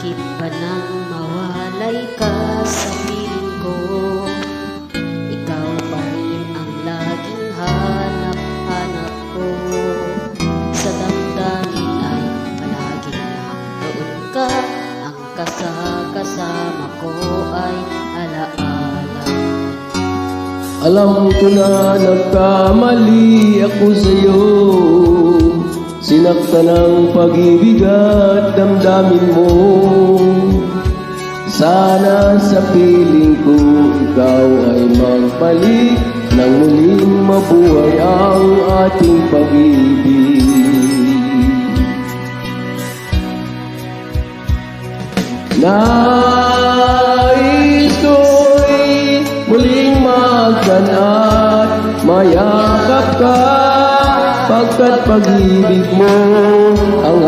Bakit ba nang mawalay ka sa piling ko? Ikaw pa rin ang laging hanap-hanap ko. Sa damdamin ay palaging naroon ka. Ang kasama ko ay alaala. Alam ko na nagkamali ako sa'yo. Sinaktan ng pag-ibig at damdamin mo. Sana sa piling ko ikaw ay magbalik nang muling mabuhay ang ating pag-ibig. Nais ko'y muling magkanat, mayakap ka, pagkat pag-ibig mo ang